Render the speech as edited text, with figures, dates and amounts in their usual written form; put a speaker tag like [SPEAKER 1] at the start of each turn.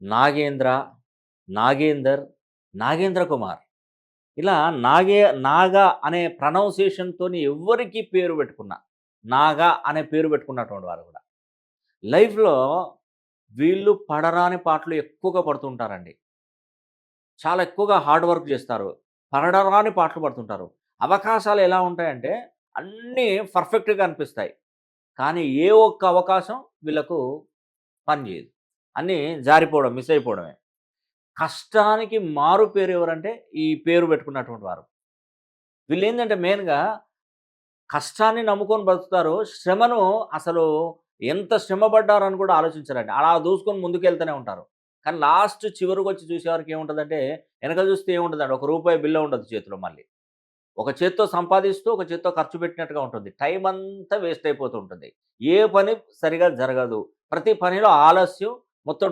[SPEAKER 1] నాగేంద్ర, నాగేందర్, నాగేంద్ర కుమార్. ఇలా నాగా అనే ప్రొనౌన్సియేషన్‌తోని ఎవ్వరికి పేరు పెట్టుకున్నా, నాగా అనే పేరు పెట్టుకున్నటువంటి వారు కూడా. లైఫ్‌లో వీళ్ళు పడరాని పాటలు ఎక్కువగా పడుతుంటారండి. చాలా ఎక్కువగా హార్డ్ వర్క్ చేస్తారు. పడరాని పాటలు పడుతుంటారు. అవకాశాలు ఎలా ఉంటాయంటే అన్నీ పర్ఫెక్ట్‌గా అనిపిస్తాయి. కానీ ఏ ఒక్క అవకాశం వీళ్ళకు పనిచేయదు. అన్నీ జారిపోవడం, మిస్ అయిపోవడమే. కష్టానికి మారు పేరు ఎవరంటే ఈ పేరు పెట్టుకున్నటువంటి వారు. వీళ్ళేందంటే మెయిన్‌గా కష్టాన్ని నమ్ముకొని బతుకుతారు. శ్రమను అసలు ఎంత శ్రమ పడ్డారని కూడా ఆలోచించరండి. అలా దూసుకొని ముందుకెళ్తూనే ఉంటారు. కానీ లాస్ట్ చివరికొచ్చి చూసేవారికి ఏముంటదంటే, వెనక చూస్తే ఏముండదండి. ఒక రూపాయి బిల్ల ఉండదు చేతిలో మళ్ళీ. ఒక చేత్తో సంపాదిస్తూ, ఒక చేత్తో ఖర్చు పెట్టినట్టుగా ఉంటుంది. టైమంతా వేస్ట్ అయిపోతూ ఉంటుంది. ఏ పని సరిగా జరగదు. ప్రతి పనిలో ఆలస్యం, మొత్తం